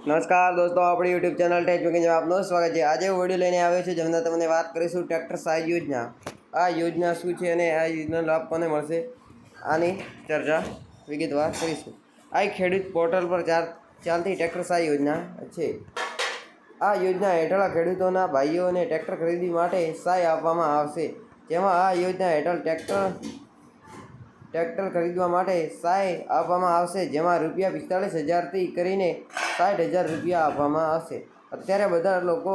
નમસ્કાર દોસ્તો, આપણી યુટ્યુબ ચેનલ ટેચ મેગેઝીનમાં આપનું સ્વાગત છે। આજે હું વિડીયો લઈને આવ્યો છું જેમાં તમને વાત કરીશું ટ્રેક્ટર સહાય યોજના। આ યોજના શું છે અને આ યોજનાનો લાભ કોને મળશે, આની ચર્ચા વિગતવાર કરીશું। આ ખેડૂત પોર્ટલ પર ચાલતી ટ્રેક્ટર સહાય યોજના છે। આ યોજના હેઠળ ખેડૂતોના ભાઈઓને ટ્રેક્ટર ખરીદી માટે સહાય આપવામાં આવશે। જેમાં આ યોજના હેઠળ ટ્રેક્ટર ખરીદવા માટે સહાય આપવામાં આવશે, જેમાં ₹45,000થી કરીને 60,000 રૂપિયા આપવામાં આવશે। અત્યારે બધા લોકો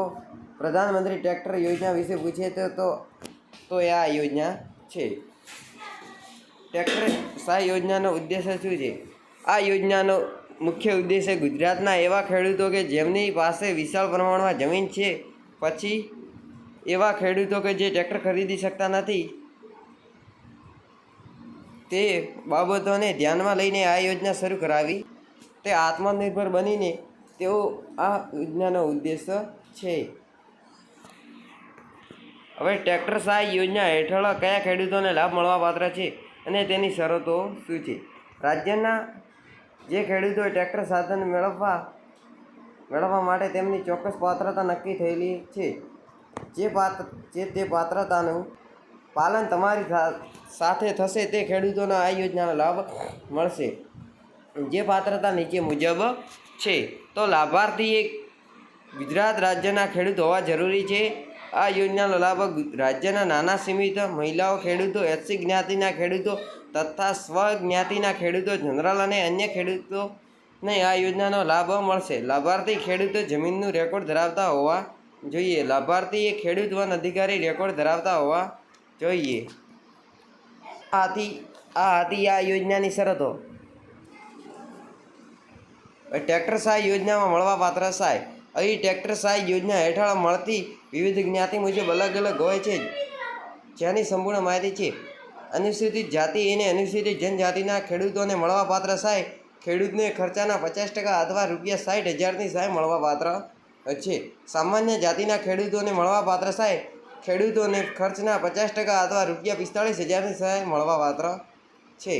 પ્રધાનમંત્રી ટ્રેક્ટર યોજના વિશે પૂછે તો આ યોજના છે। ટ્રેક્ટર સહાય યોજનાનો ઉદ્દેશ્ય શું છે? આ યોજનાનો મુખ્ય ઉદ્દેશ્ય ગુજરાતના એવા ખેડૂતો કે જેમની પાસે વિશાળ પ્રમાણમાં જમીન છે, પછી એવા ખેડૂતો કે જે ટ્રેક્ટર ખરીદી શકતા નથી, તે બાબતોને ધ્યાનમાં લઈને આ યોજના શરૂ કરાવી। તે આત્મનિર્ભર બનીને તેઓ આ યોજનાનો ઉદ્દેશ્ય છે। હવે ટ્રેક્ટર સહાય યોજના હેઠળ કયા ખેડૂતોને લાભ મળવાપાત્ર છે અને તેની શરતો શું છે? રાજ્યના જે ખેડૂતોએ ટ્રેક્ટર સાધન મેળવવા માટે તેમની ચોક્કસ પાત્રતા નક્કી થયેલી છે, તે પાત્રતાનું પાલન તમારી સાથે થશે તે ખેડૂતોને આ યોજનાનો લાભ મળશે। જે પાત્રતા નીચે મુજબ છે, તો લાભાર્થી એક ગુજરાત રાજ્યના ખેડૂત હોવા જરૂરી છે। આ યોજનાનો લાભ રાજ્યના નાના સીમિત મહિલાઓ ખેડૂતો, એસસી જ્ઞાતિના ખેડૂતો તથા સ્વ જ્ઞાતિના ખેડૂતો, જનરલ અને અન્ય ખેડૂતોને આ યોજનાનો લાભ મળશે। લાભાર્થી ખેડૂતો જમીનનું રેકોર્ડ ધરાવતા હોવા જોઈએ। લાભાર્થી એ ખેડૂત વન અધિકારી રેકોર્ડ ધરાવતા હોવા જોઈએ। આ હતી આ યોજનાની શરતો। ટ્રેક્ટર સહાય યોજનામાં મળવાપાત્ર સહાય। અહીં ટ્રેક્ટર સહાય યોજના હેઠળ મળતી વિવિધ જ્ઞાતિ મુજબ અલગ અલગ હોય છે, જેની સંપૂર્ણ માહિતી છે। અનુસૂચિત જાતિ અને અનુસૂચિત જનજાતિના ખેડૂતોને મળવાપાત્ર સહાય ખેડૂતને ખર્ચાના 50% અથવા ₹60,000ની સહાય મળવાપાત્ર છે। સામાન્ય જાતિના ખેડૂતોને મળવાપાત્ર સહાય ખેડૂતોને ખર્ચના 50% અથવા ₹45,000ની સહાય મળવાપાત્ર છે।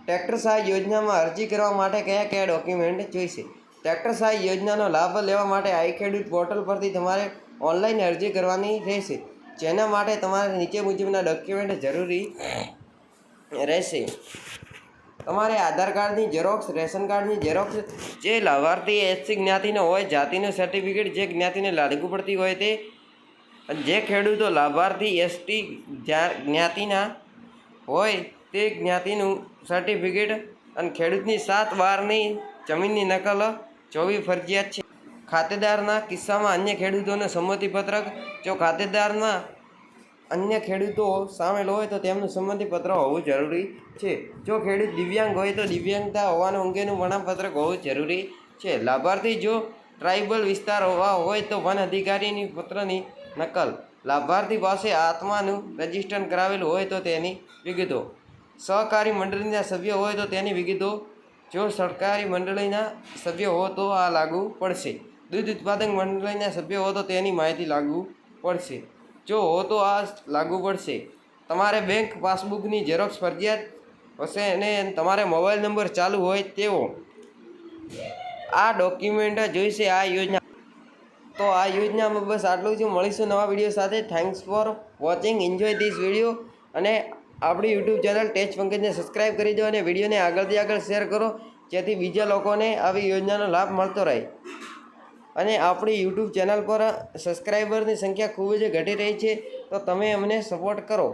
ટ્રેક્ટર સહાય યોજનામાં અરજી કરવા માટે કયા કયા ડોક્યુમેન્ટ જોઈશે? ટ્રેક્ટર સહાય યોજનાનો લાભ લેવા માટે આઈ ખેડૂત પોર્ટલ પરથી તમારે ઓનલાઈન અરજી કરવાની રહેશે, જેના માટે તમારે નીચે મુજબના ડોક્યુમેન્ટ જરૂરી રહેશે। તમારે આધાર કાર્ડની ઝેરોક્ષ, રેશન કાર્ડની ઝેરોક્ષ, જે લાભાર્થી એસસી જ્ઞાતિનો હોય જાતિનું સર્ટિફિકેટ જે જ્ઞાતિને લાગુ પડતી હોય તે, જે ખેડૂતો લાભાર્થી એસટી જ્ઞાતિના હોય તે જ્ઞાતિનું સર્ટિફિકેટ અને ખેડૂતની 7/12ની જમીનની નકલ જોવી ફરજિયાત છે। ખાતેદારના કિસ્સામાં અન્ય ખેડૂતોનું સંમતિપત્રક, જો ખાતેદારમાં અન્ય ખેડૂતો સામેલ હોય તો તેમનું સંમતિપત્ર હોવું જરૂરી છે। જો ખેડૂત દિવ્યાંગ હોય તો દિવ્યાંગતા હોવાનું અંગેનું પ્રમાણપત્ર હોવું જરૂરી છે। લાભાર્થી જો ટ્રાઇબલ વિસ્તાર હોય તો વન અધિકારીની પત્રની નકલ, લાભાર્થી પાસે આત્માનું રજીસ્ટર કરાવેલું હોય તો તેની વિગતો, સહકારી મંડળીના સભ્ય હોય તો તેની વિગતો, જો સહકારી મંડળીના સભ્ય હો તો આ લાગુ પડશે। દૂધ ઉત્પાદક મંડળીના સભ્ય હો તો તેની માહિતી લાગુ પડશે, જો હો તો આ લાગુ પડશે। તમારે બેંક પાસબુકની ઝેરોક્ષ ફરજિયાત હશે અને તમારે મોબાઈલ નંબર ચાલુ હોય તેવો આ ડોક્યુમેન્ટ જોઈશે આ યોજના। તો આ યોજનામાં બસ આટલું જ। મળીશું નવા વિડીયો સાથે। Thanks for watching, enjoy this video. અને આપણી યુટ્યુબ ચેનલ ટેચ પંકજને સબસ્ક્રાઈબ કરી દો અને વિડીયોને આગળથી આગળ શેર કરો, જેથી બીજા લોકોને આવી યોજનાનો લાભ મળતો રહે। અને આપણી યુટ્યુબ ચેનલ પર સબસ્ક્રાઈબરની સંખ્યા ખૂબ જ ઘટી રહી છે, તો તમે અમને સપોર્ટ કરો।